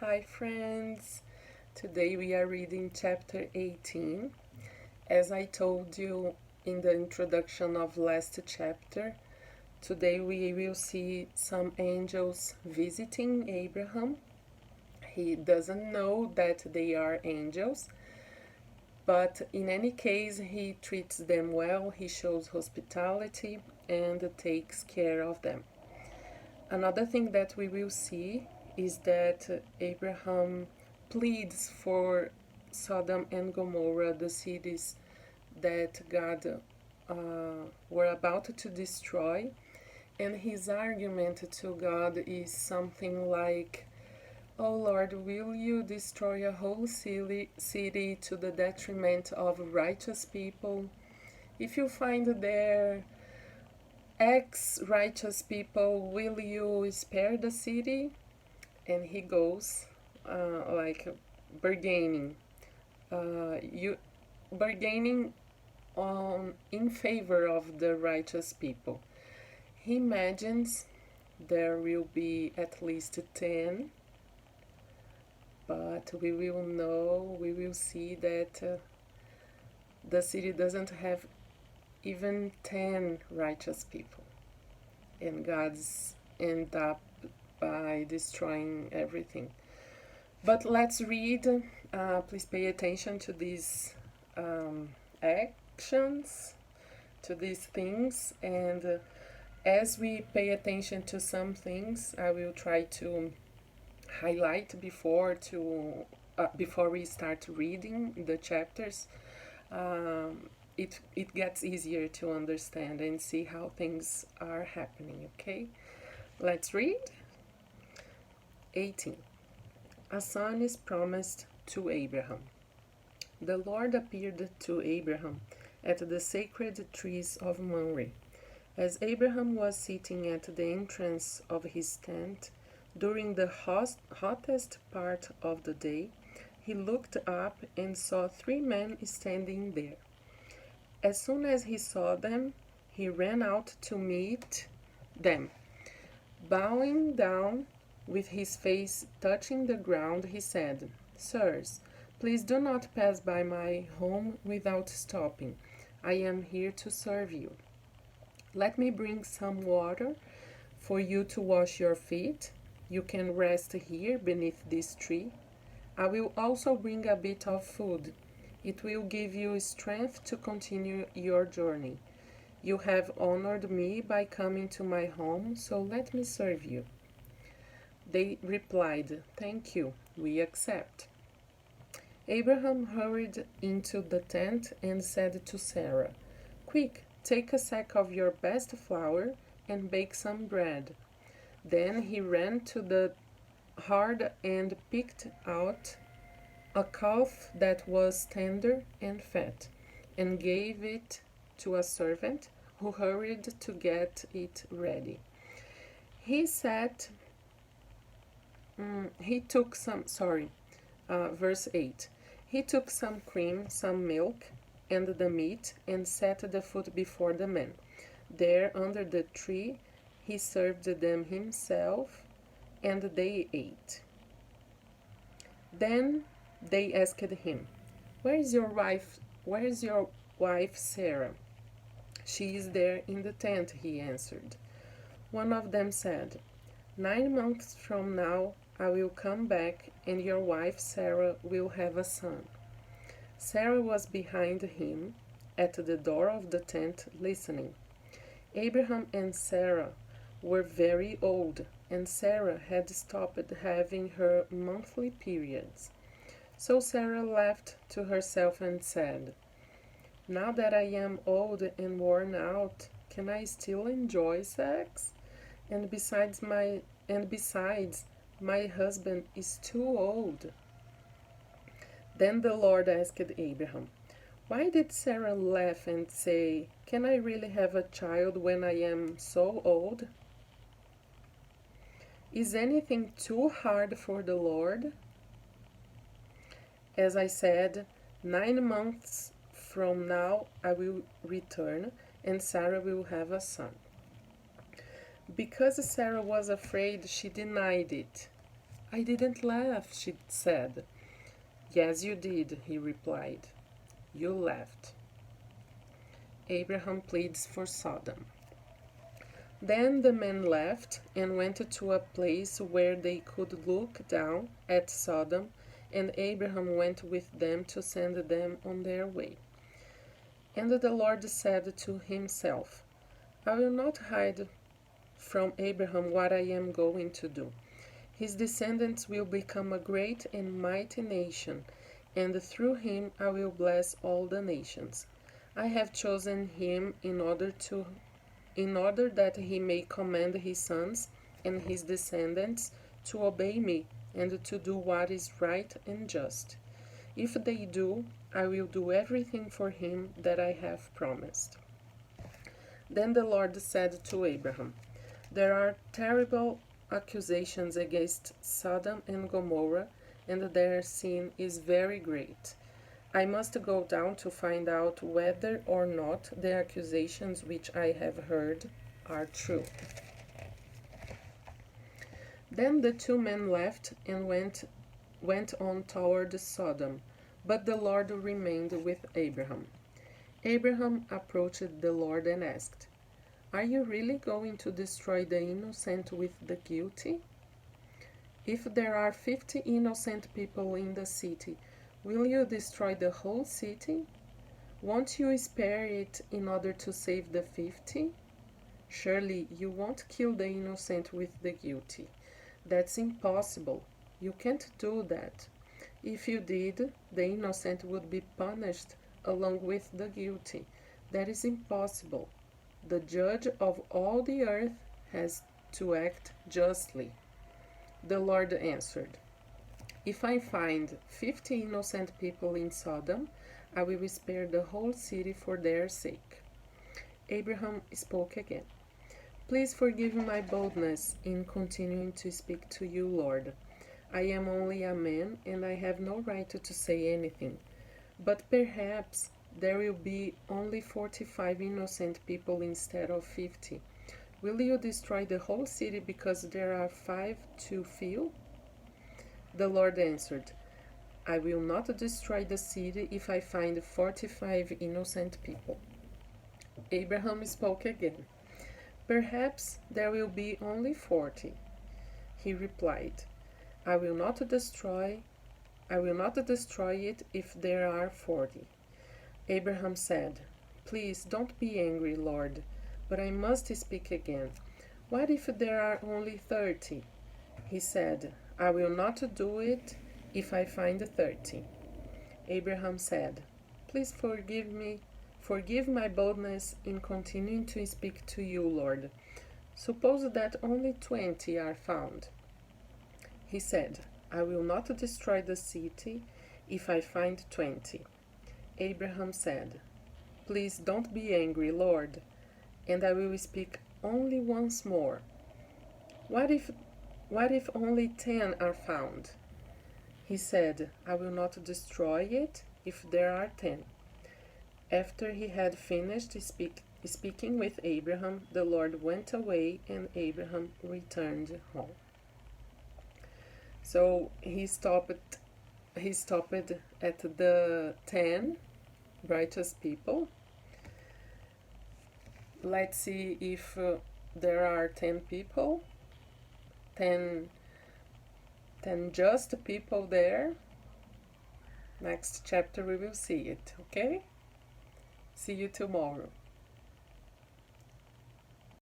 Hi friends! Today we are reading chapter 18. As I told you in the introduction of last chapter, today we will see some angels visiting Abraham. He doesn't know that they are angels, but in any case, he treats them well, he shows hospitality and takes care of them. Another thing that we will see is that Abraham pleads for Sodom and Gomorrah, the cities that God were about to destroy. And his argument to God is something like, "Oh Lord, will you destroy a whole city to the detriment of righteous people? If you find there ex righteous people, will you spare the city?" And he goes like bargaining, you bargaining on in favor of the righteous people. He imagines there will be at least 10, but we will see that the city doesn't have even 10 righteous people, and God's end up by destroying everything. But let's read. Please pay attention to these actions, to these things, and as we pay attention to some things, I will try to highlight before we start reading the chapters. It gets easier to understand and see how things are happening. Okay, let's read. 18. A son is promised to Abraham. The Lord appeared to Abraham at the sacred trees of Mamre. As Abraham was sitting at the entrance of his tent during the hottest part of the day, he looked up and saw 3 men standing there. As soon as he saw them, he ran out to meet them. Bowing down with his face touching the ground, he said, "Sirs, please do not pass by my home without stopping. I am here to serve you. Let me bring some water for you to wash your feet. You can rest here beneath this tree. I will also bring a bit of food. It will give you strength to continue your journey. You have honored me by coming to my home, so let me serve you." They replied, "Thank you, we accept." Abraham hurried into the tent and said to Sarah, "Quick, take a sack of your best flour and bake some bread." Then he ran to the herd and picked out a calf that was tender and fat, and gave it to a servant who hurried to get it ready. He said, he took some, sorry, verse 8. He took some cream, some milk, and the meat, and set the food before the men. There, under the tree, he served them himself, and they ate. Then they asked him, "Where is your wife? Where is your wife Sarah?" "She is there in the tent," he answered. One of them said, 9 months from now I will come back, and your wife Sarah will have a son." Sarah was behind him at the door of the tent listening. Abraham and Sarah were very old, and Sarah had stopped having her monthly periods. So Sarah laughed to herself and said, "Now that I am old and worn out, can I still enjoy sex? And besides, my husband is too old." Then the Lord asked Abraham, "Why did Sarah laugh and say, 'Can I really have a child when I am so old?' Is anything too hard for the Lord?" As I said, 9 months from now I will return, and Sarah will have a son. Because Sarah was afraid, she denied it. I didn't laugh, she said. Yes, you did, he replied. You laughed. Abraham pleads for Sodom. Then the men left and went to a place where they could look down at Sodom, and Abraham went with them to send them on their way. And the Lord said to himself, I will not hide from Abraham what I am going to do. His descendants will become a great and mighty nation, and through him I will bless all the nations. I have chosen him in order that he may command his sons and his descendants to obey me and to do what is right and just. If they do, I will do everything for him that I have promised. Then the Lord said to Abraham, There are terrible accusations against Sodom and Gomorrah, and their sin is very great. I must go down to find out whether or not the accusations which I have heard are true. Then the two men left and went on toward Sodom, but the Lord remained with Abraham. Abraham approached the Lord and asked, Are you really going to destroy the innocent with the guilty? If there are 50 innocent people in the city, will you destroy the whole city? Won't you spare it in order to save the 50? Surely you won't kill the innocent with the guilty. That's impossible. You can't do that. If you did, the innocent would be punished along with the guilty. That is impossible. The judge of all the earth has to act justly. The Lord answered, If I find 50 innocent people in Sodom, I will spare the whole city for their sake. Abraham spoke again. Please forgive my boldness in continuing to speak to you, Lord. I am only a man and I have no right to say anything. But perhaps there will be only 45 innocent people instead of 50. Will you destroy the whole city because there are 5 too few? The Lord answered, I will not destroy the city if I find 45 innocent people. Abraham spoke again. Perhaps there will be only 40. He replied, I will not destroy it if there are 40. Abraham said, Please don't be angry, Lord, but I must speak again. What if there are only 30? He said, I will not do it if I find 30. Abraham said, Please forgive my boldness in continuing to speak to you, Lord. Suppose that only 20 are found. He said, I will not destroy the city if I find 20. Abraham said, Please don't be angry, Lord, and I will speak only once more. What if only 10 are found? He said, I will not destroy it if there are 10. After he had finished speaking with Abraham, the Lord went away and Abraham returned home. So he stopped at the 10 righteous people. Let's see if there are 10 people, 10 just people there. Next chapter we will see it, okay? See you tomorrow.